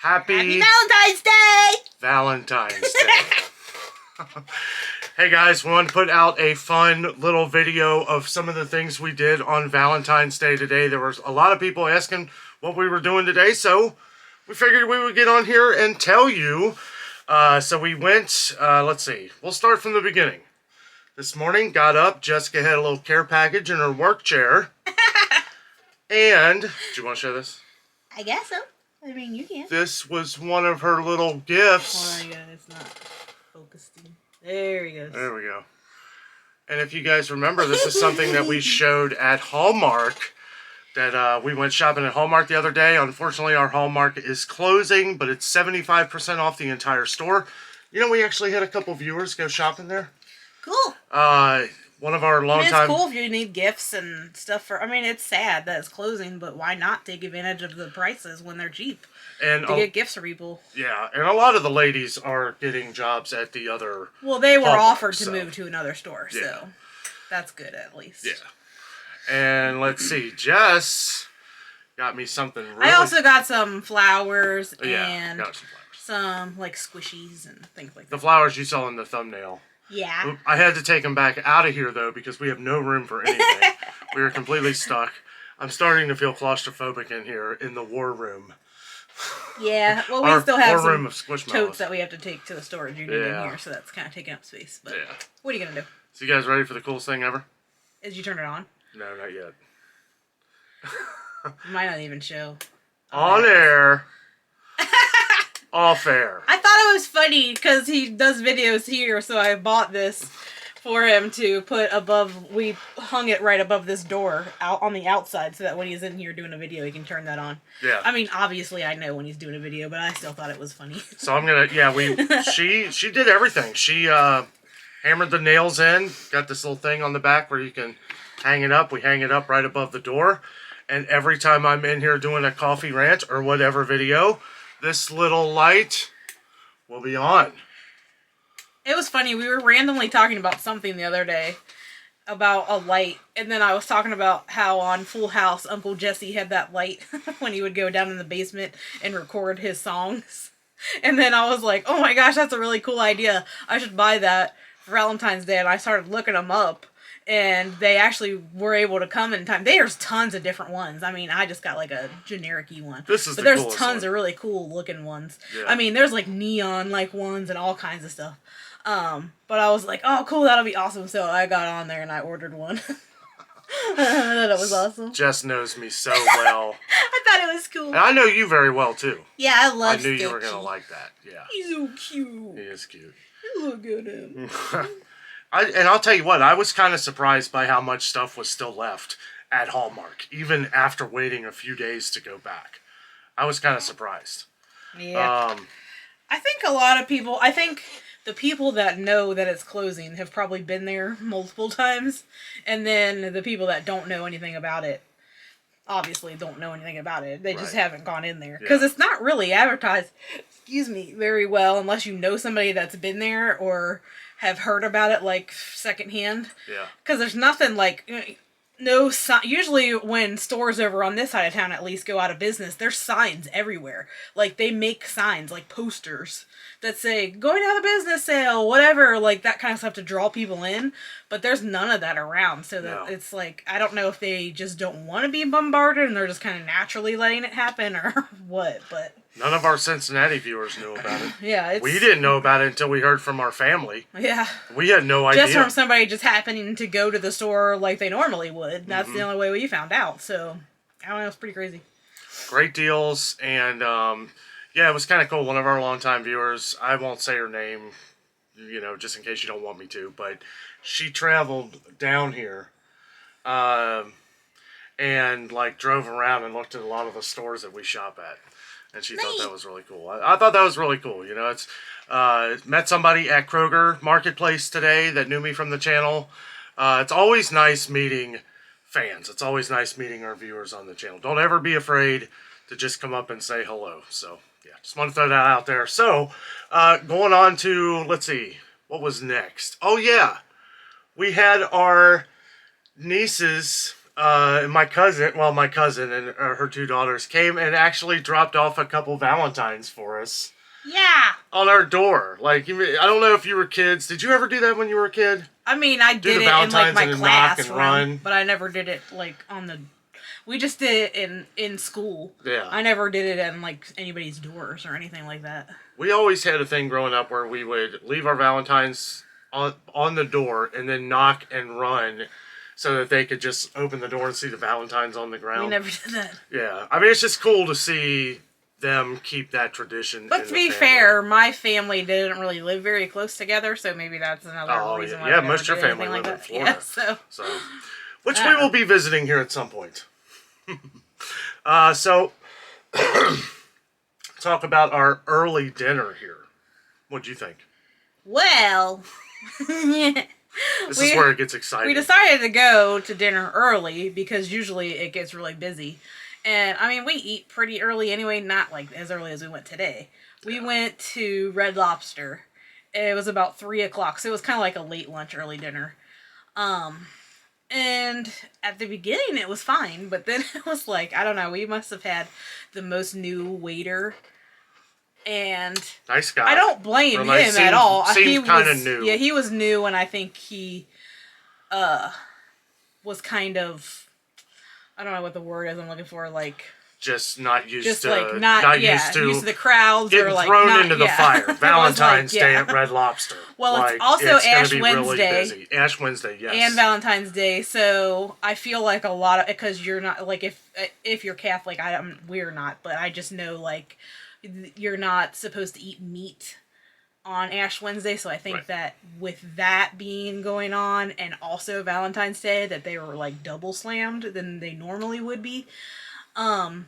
Happy Valentine's Day! Valentine's Day. Hey guys, we want to put out a fun little video of some of the things we did on Valentine's Day today. There was a lot of people asking what we were doing today, so we figured we would get on here and tell you. So we went, let's see, we'll start from the beginning. This morning, got up, Jessica had a little care package in her work chair. And, do you want to show this? I guess so. I mean, you can. This was one of her little gifts. Oh my god, it's not focused. There he goes. There we go. And if you guys remember, this is something that we showed at Hallmark. That we went shopping at Hallmark the other day. Unfortunately, our Hallmark is closing, but it's 75% off the entire store. You know, we actually had a couple viewers go shopping there. Cool. One of our longtime... It's cool if you need gifts and stuff for... I mean, it's sad that it's closing, but why not take advantage of the prices when they're cheap? And to get gifts for people. Yeah, and a lot of the ladies are getting jobs at the other... Well, they were offered to move to another store, so that's good at least. Yeah. And let's see, Jess got me something really... I also got some flowers and got some like squishies and things like that. The flowers you saw in the thumbnail. Yeah. I had to take them back out of here, though, because we have no room for anything. We are completely stuck. I'm starting to feel claustrophobic in here in the war room. Yeah, well, we still have some room of totes that we have to take to the storage unit in here, so that's kind of taking up space. But what are you going to do? So you guys ready for the coolest thing ever? Did you turn it on? No, not yet. Might not even show. On air. Off air. I thought it was funny because he does videos here, so I bought this for him to put above. We hung it right above this door out on the outside so that when he's in here doing a video, he can turn that on. Yeah. I mean, obviously, I know when he's doing a video, but I still thought it was funny. So I'm gonna. Yeah, she did everything. She hammered the nails in. Got this little thing on the back where you can hang it up. We hang it up right above the door, and every time I'm in here doing a coffee rant or whatever video, this little light will be on. It was funny. We were randomly talking about something the other day about a light, and then I was talking about how on Full House, Uncle Jesse had that light when he would go down in the basement and record his songs. And then I was like, oh my gosh, that's a really cool idea. I should buy that for Valentine's Day. And I started looking them up. And they actually were able to come in time. There's tons of different ones. I mean, I just got like a generic-y one. But there's tons of really cool looking ones. Yeah. I mean, there's like neon like ones and all kinds of stuff. But I was like, oh cool, that'll be awesome. So I got on there and I ordered one. I thought it was awesome. Jess knows me so well. I thought it was cool. And I know you very well too. Yeah, I love I knew you were going to like that. Yeah. He's so cute. He is cute. Look at him. And I'll tell you what, I was kind of surprised by how much stuff was still left at Hallmark, even after waiting a few days to go back. I was kind of surprised. Yeah. I think a lot of people, the people that know that it's closing have probably been there multiple times. And then the people that don't know anything about it, obviously don't know anything about it. They just haven't gone in there. Because it's not really advertised, very well, unless you know somebody that's been there or have heard about it like secondhand. Yeah. Because there's nothing like no sign. Usually when stores over on this side of town at least go out of business, there's signs everywhere. Like they make signs like posters that say going out of business sale, whatever, like that kind of stuff to draw people in. But there's none of that around. So that it's like, I don't know if they just don't want to be bombarded and they're just kind of naturally letting it happen or what, but none of our Cincinnati viewers knew about it. Yeah, we didn't know about it until we heard from our family. Yeah. We had no idea. Just from somebody just happening to go to the store like they normally would. That's the only way we found out. So, I don't know, it's pretty crazy. Great deals, and yeah, it was kind of cool. One of our longtime viewers, I won't say her name, you know, just in case you don't want me to, but she traveled down here and like drove around and looked at a lot of the stores that we shop at. And she thought that was really cool. I thought that was really cool. You know, it's met somebody at Kroger Marketplace today that knew me from the channel. It's always nice meeting fans. It's always nice meeting our viewers on the channel. Don't ever be afraid to just come up and say hello. So, yeah, just want to throw that out there. So, going on to, let's see, what was next? Oh, yeah. We had our niece's my cousin and her two daughters came and actually dropped off a couple Valentines for us. Yeah. On our door. Like, I don't know if you were kids. Did you ever do that when you were a kid? I mean, I did it in like my classroom, but I never did it like on the. We just did it in school. Yeah. I never did it in like anybody's doors or anything like that. We always had a thing growing up where we would leave our Valentines on the door and then knock and run so that they could just open the door and see the Valentines on the ground. We never did that. Yeah. I mean, it's just cool to see them keep that tradition. But to be fair, my family didn't really live very close together, so maybe that's another reason why. Yeah, most of your family live in Florida. Yeah, so which we will be visiting here at some point. So talk about our early dinner here. What'd you think? Well, this is where it gets exciting. We decided to go to dinner early because usually it gets really busy. And, I mean, we eat pretty early anyway, not, like, as early as we went today. We went to Red Lobster. It was about 3 o'clock, so it was kind of like a late lunch, early dinner. And at the beginning, it was fine, but then it was like, I don't know, we must have had the most new waiter. And nice guy. I don't blame him at all. Seemed kind of new. Yeah, he was new, and I think he was kind of... I don't know what the word is I'm looking for, like... Just not used just to... like not used to the crowds getting or like... thrown into the fire. Valentine's Day at Red Lobster. Well, like, it's also Ash Wednesday. Really Ash Wednesday, yes. And Valentine's Day, so I feel like a lot of... Because you're not... Like, if you're Catholic, we're not, but I just know, like, you're not supposed to eat meat on Ash Wednesday, so I think that with that being going on and also Valentine's Day, that they were like double slammed than they normally would be. I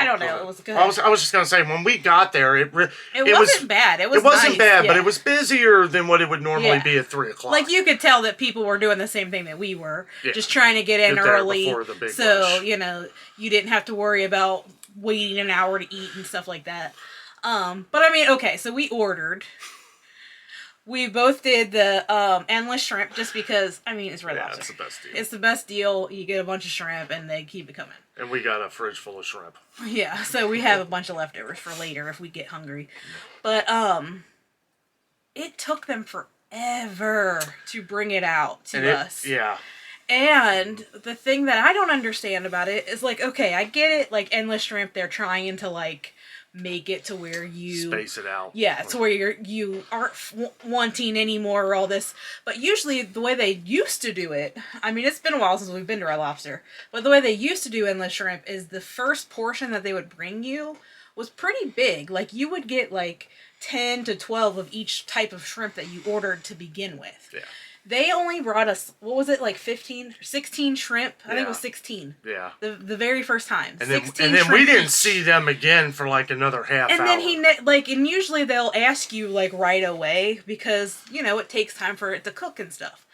don't know. It was good. I was just gonna say when we got there, it wasn't bad. It wasn't nice, bad, but it was busier than what it would normally be at 3 o'clock. Like you could tell that people were doing the same thing that we were, just trying to get in early, so rush. You know you didn't have to worry about waiting an hour to eat and stuff like that. But I mean, okay, so we ordered. We both did the endless shrimp just because, I mean, it's Red Lobster. It's the best deal. It's the best deal. You get a bunch of shrimp and they keep it coming. And we got a fridge full of shrimp. Yeah, so we have a bunch of leftovers for later if we get hungry. But it took them forever to bring it out to us. Yeah. And the thing that I don't understand about it is like, okay, I get it, like endless shrimp, they're trying to like make it to where you space it out. Yeah, to where you aren't wanting any more or all this. But usually the way they used to do it, I mean, it's been a while since we've been to Red Lobster, but the way they used to do endless shrimp is the first portion that they would bring you was pretty big. Like you would get like 10 to 12 of each type of shrimp that you ordered to begin with. Yeah. They only brought us, what was it, like 15, 16 shrimp? I think it was 16. Yeah. The very first time. And then we didn't see them again for like another half hour. And then and usually they'll ask you like right away because, you know, it takes time for it to cook and stuff.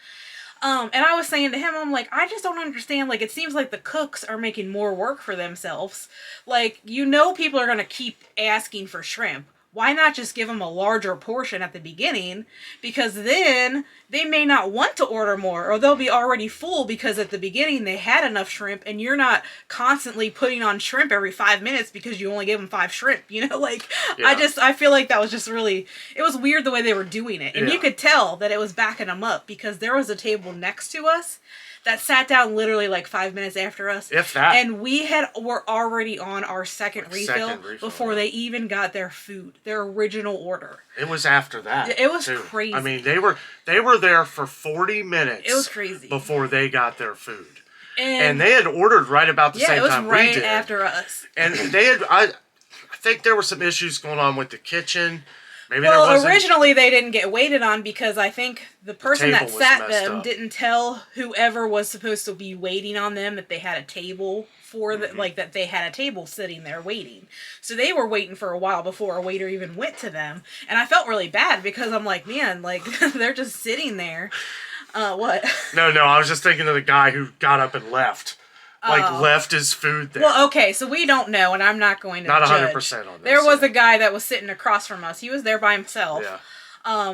And I was saying to him, I'm like, I just don't understand. Like, it seems like the cooks are making more work for themselves. Like, you know people are going to keep asking for shrimp. Why not just give them a larger portion at the beginning? Because then they may not want to order more, or they'll be already full because at the beginning they had enough shrimp and you're not constantly putting on shrimp every 5 minutes because you only gave them 5 shrimp, you know? Like, I feel like that was just really, it was weird the way they were doing it. And you could tell that it was backing them up because there was a table next to us that sat down literally like 5 minutes after us. If that. And were already on our second refill before they even got their food, their original order. It was after that. It was crazy. I mean, they were there for 40 minutes. It was crazy. Before they got their food. And they had ordered right about the same time we did. it was right after us. And they had, I think there were some issues going on with the kitchen. Maybe originally they didn't get waited on because I think the person that sat them didn't tell whoever was supposed to be waiting on them that they had a table for like that they had a table sitting there waiting. So they were waiting for a while before a waiter even went to them. And I felt really bad because I'm like, man, like they're just sitting there. What? No, I was just thinking of the guy who got up and left. Left his food there. Well, okay, so we don't know, and I'm not going to judge. 100% on this. There was a guy that was sitting across from us. He was there by himself. Yeah.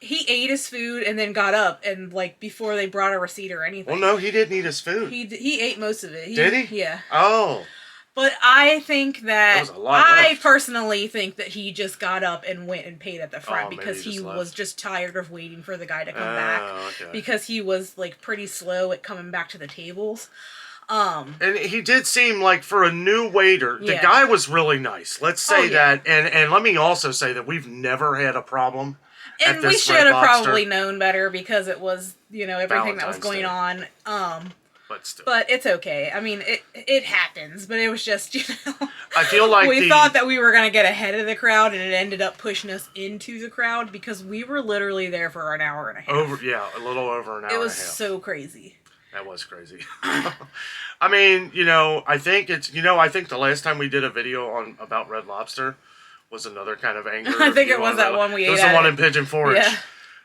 he ate his food and then got up and like before they brought a receipt or anything. Well, no, he didn't eat his food. He ate most of it. Did he? Yeah. Oh. But I think that was a lot I left. personally think that he just got up and went and paid at the front because maybe he was just tired of waiting for the guy to come back. Okay. Because he was like pretty slow at coming back to the tables. And he did seem like for a new waiter, the guy was really nice. Let's say that. And let me also say that we've never had a problem. And we should have probably known better because it was, you know, everything that was going on. But still. But it's okay. I mean, it happens, but it was just, you know. I feel like we thought that we were going to get ahead of the crowd, and it ended up pushing us into the crowd because we were literally there for an hour and a half. A little over an hour and a half. It was so crazy. That was crazy. I mean, you know, I think the last time we did a video about Red Lobster was another kind of anger. I think it was that one we ate. It was the one in Pigeon Forge. Yeah.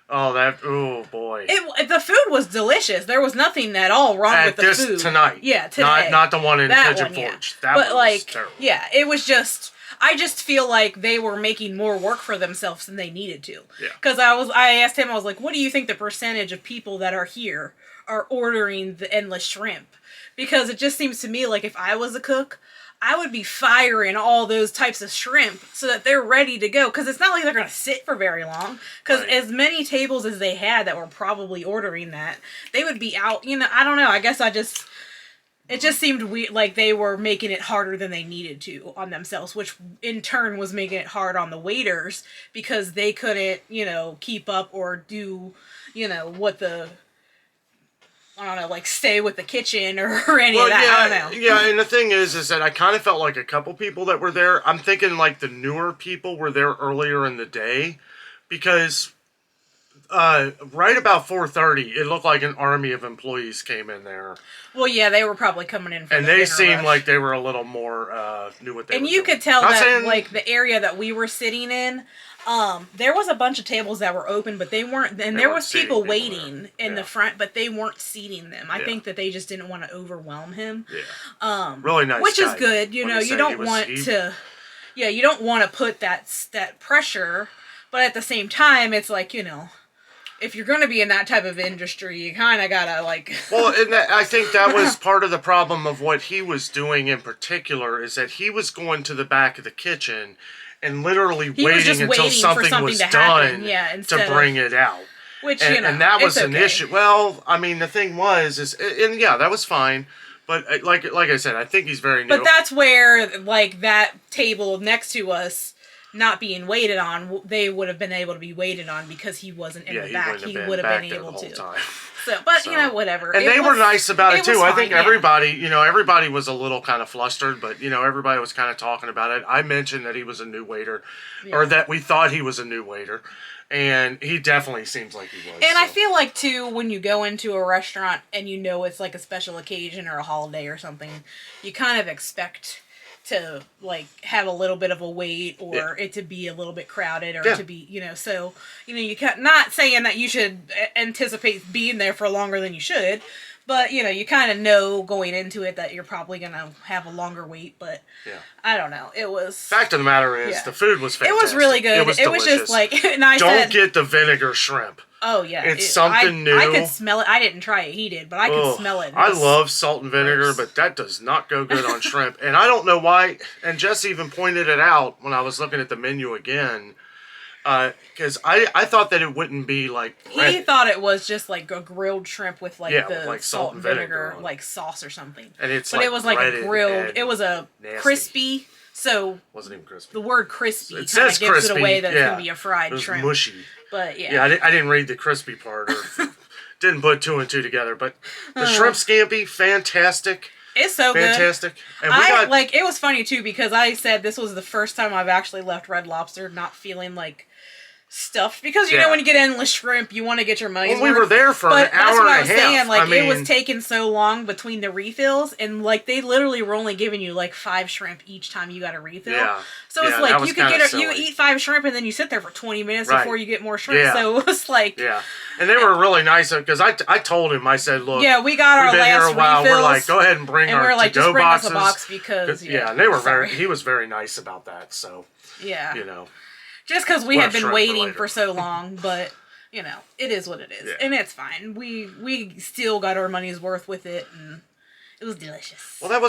Oh boy. The food was delicious. There was nothing at all wrong with the food. Tonight. Yeah, today. Not the one in Pigeon Forge. That one was terrible. Yeah, it was just. I just feel like they were making more work for themselves than they needed to. Yeah. Because I asked him, I was like, what do you think the percentage of people that are here are ordering the endless shrimp? Because it just seems to me like if I was a cook, I would be firing all those types of shrimp so that they're ready to go. Because it's not like they're going to sit for very long. Because as many tables as they had that were probably ordering that, they would be out. You know, I don't know. I guess it just seemed weird, like they were making it harder than they needed to on themselves, which in turn was making it hard on the waiters because they couldn't, you know, keep up or do, you know, what the... I don't know, like stay with the kitchen or any of that. I don't know. Yeah, and the thing is that I kind of felt like a couple people that were there. I'm thinking like the newer people were there earlier in the day because right about 4:30, it looked like an army of employees came in there. Well, yeah, they were probably coming in for and they seemed like they were a little more knew what they were doing. And you could tell that like the area that we were sitting in. There was a bunch of tables that were open, but they weren't, and there was people waiting in the front, but they weren't seating them. I think that they just didn't want to overwhelm him. Yeah. Really nice which guy. Is good. You know, you don't want to, you don't want to put that pressure, but at the same time, it's like, you know, if you're going to be in that type of industry, you kind of gotta like... Well, and I think that was part of the problem of what he was doing in particular, is that he was going to the back of the kitchen and literally waiting until something was done to bring it out. Which, and, you know, and that was an okay. issue. Well, I mean, the thing was, that was fine. But like I said, I think he's very new. But that's where, like, that table next to us not being waited on, they would have been able to be waited on because he wasn't in the back. He would have been able to. So, but, you know, whatever. And they were nice about it, too. I think everybody was a little kind of flustered, but, you know, everybody was kind of talking about it. I mentioned that he was a new waiter, or that we thought he was a new waiter, and he definitely seems like he was. And I feel like, too, when you go into a restaurant and you know it's like a special occasion or a holiday or something, you kind of expect to like have a little bit of a wait or it to be a little bit crowded or to be, you know, so, you know, you can't, not saying that you should anticipate being there for longer than you should, but, you know, you kind of know going into it that you're probably going to have a longer wait, but I don't know. It was... Fact of the matter is, the food was fantastic. It was really good. It was just like... And I Don't get the vinegar shrimp. Oh, yeah. It's something new. I could smell it. I didn't try it. He did, but I could smell it. I love salt and vinegar, but that does not go good on shrimp. And I don't know why. And Jess even pointed it out when I was looking at the menu again. Because I thought that it wouldn't be like... He thought it was just like a grilled shrimp with like the salt and vinegar like sauce or something. And it's but it was like a grilled... It was a crispy... So... Wasn't even crispy. The word crispy kind of gives it away that it's going to be a fried it was shrimp. Mushy. But yeah, I didn't read the crispy part or didn't put two and two together. But the shrimp scampi, fantastic. It's so fantastic. Good. And it was funny too because I said this was the first time I've actually left Red Lobster not feeling like stuffed because you know when you get endless shrimp you want to get your money's worth. We were there for an hour and a half. That's what I was saying. Like it was taking so long between the refills and like they literally were only giving you like 5 shrimp each time you got a refill. Yeah. So it's like you could you eat 5 shrimp and then you sit there for 20 minutes before you get more shrimp. Yeah. So it was like and they were really nice because I told him, I said, look, we got our last refills. We're like, go ahead and bring our like, to-go just bring boxes. Us a box because and they were he was very nice about that. So you know. Just because we had been waiting for so long, but, you know, it is what it is. Yeah. And it's fine. We still got our money's worth with it, and it was delicious. Well, that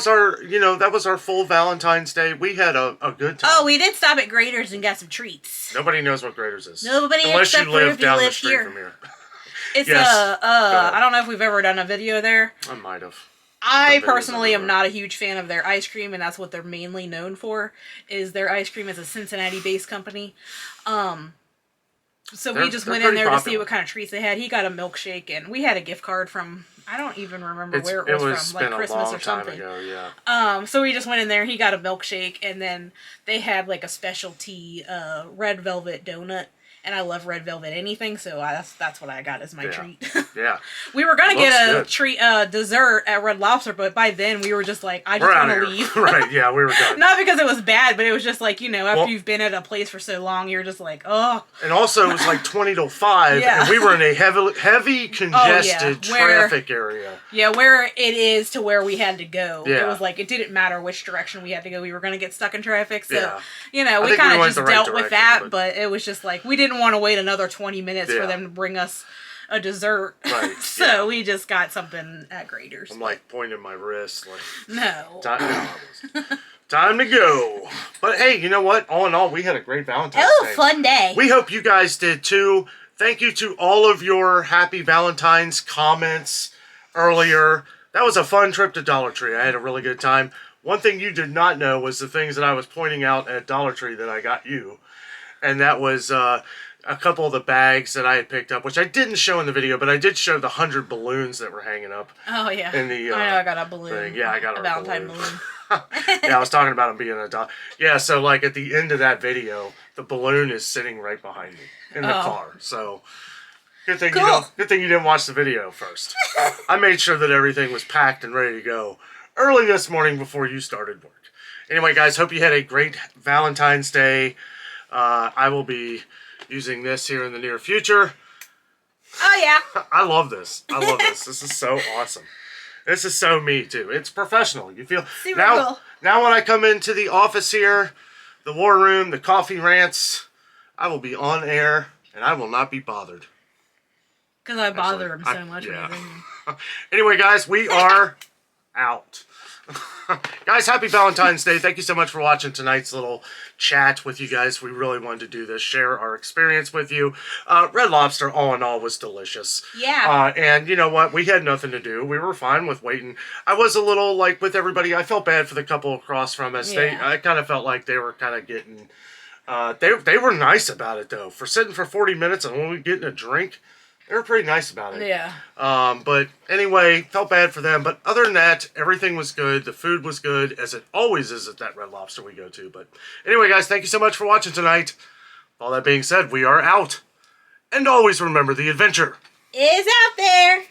was our full Valentine's Day. We had a good time. Oh, we did stop at Grader's and got some treats. Nobody knows what Grader's is. Nobody unless except you live if you down the live street here. from here. It's Yes. I don't know if we've ever done a video there. I might have. I personally am not a huge fan of their ice cream, and that's what they're mainly known for, is their ice cream is a Cincinnati-based company. So we just went in there to see what kind of treats they had. He got a milkshake, and we had a gift card from, I don't even remember where it was from, like Christmas or something. Ago, yeah. So we just went in there, he got a milkshake, and then they had like a specialty red velvet donut. And I love red velvet anything, so that's what I got as my treat. Yeah. We were gonna get a dessert at Red Lobster, but by then we were just like, I just want to leave. Right? Yeah, we were done. Not because it was bad, but it was just like, you know, after you've been at a place for so long, you're just like, oh. And also, it was like 20 to 5, and we were in a heavy congested traffic area. Yeah, where it is to where we had to go. Yeah. It was like it didn't matter which direction we had to go. We were gonna get stuck in traffic, so you know, we kind of just dealt with that. But it was just like we didn't want to wait another 20 minutes for them to bring us a dessert. Right. So we just got something at Grader's. I'm like pointing my wrist like no. Time to go. But hey, you know what? All in all, we had a great Valentine's Day. Fun day. We hope you guys did too. Thank you to all of your happy Valentine's comments earlier. That was a fun trip to Dollar Tree. I had a really good time. One thing you did not know was the things that I was pointing out at Dollar Tree that I got you. And that was a couple of the bags that I had picked up, which I didn't show in the video, but I did show the 100 balloons that were hanging up. Oh, yeah. In the, I know I got a balloon. Thing. Yeah, I got a Valentine balloon. Yeah, I was talking about them being a dog. Yeah, so like at the end of that video, the balloon is sitting right behind me in the car. So good thing good thing you didn't watch the video first. I made sure that everything was packed and ready to go early this morning before you started work. Anyway, guys, hope you had a great Valentine's Day. I will be using this here in the near future. Oh, yeah. I love this. I love this. This is so awesome. This is so me, too. It's professional. You feel... Super cool. Now when I come into the office here, the war room, the coffee rants, I will be on air, and I will not be bothered. Because I bother him so much. Yeah. Anyway, guys, we are out. Guys, happy Valentine's Day. Thank you so much for watching tonight's little chat with you guys. We really wanted to do this, share our experience with you. Red Lobster, all in all, was delicious. Yeah. And you know what? We had nothing to do. We were fine with waiting. I was a little, like, with everybody, I felt bad for the couple across from us. Yeah. I kind of felt like they were kind of getting... They were nice about it, though. For sitting for 40 minutes and only getting a drink... They were pretty nice about it. Yeah. But anyway, felt bad for them. But other than that, everything was good. The food was good, as it always is at that Red Lobster we go to. But anyway, guys, thank you so much for watching tonight. All that being said, we are out. And always remember, the adventure is out there.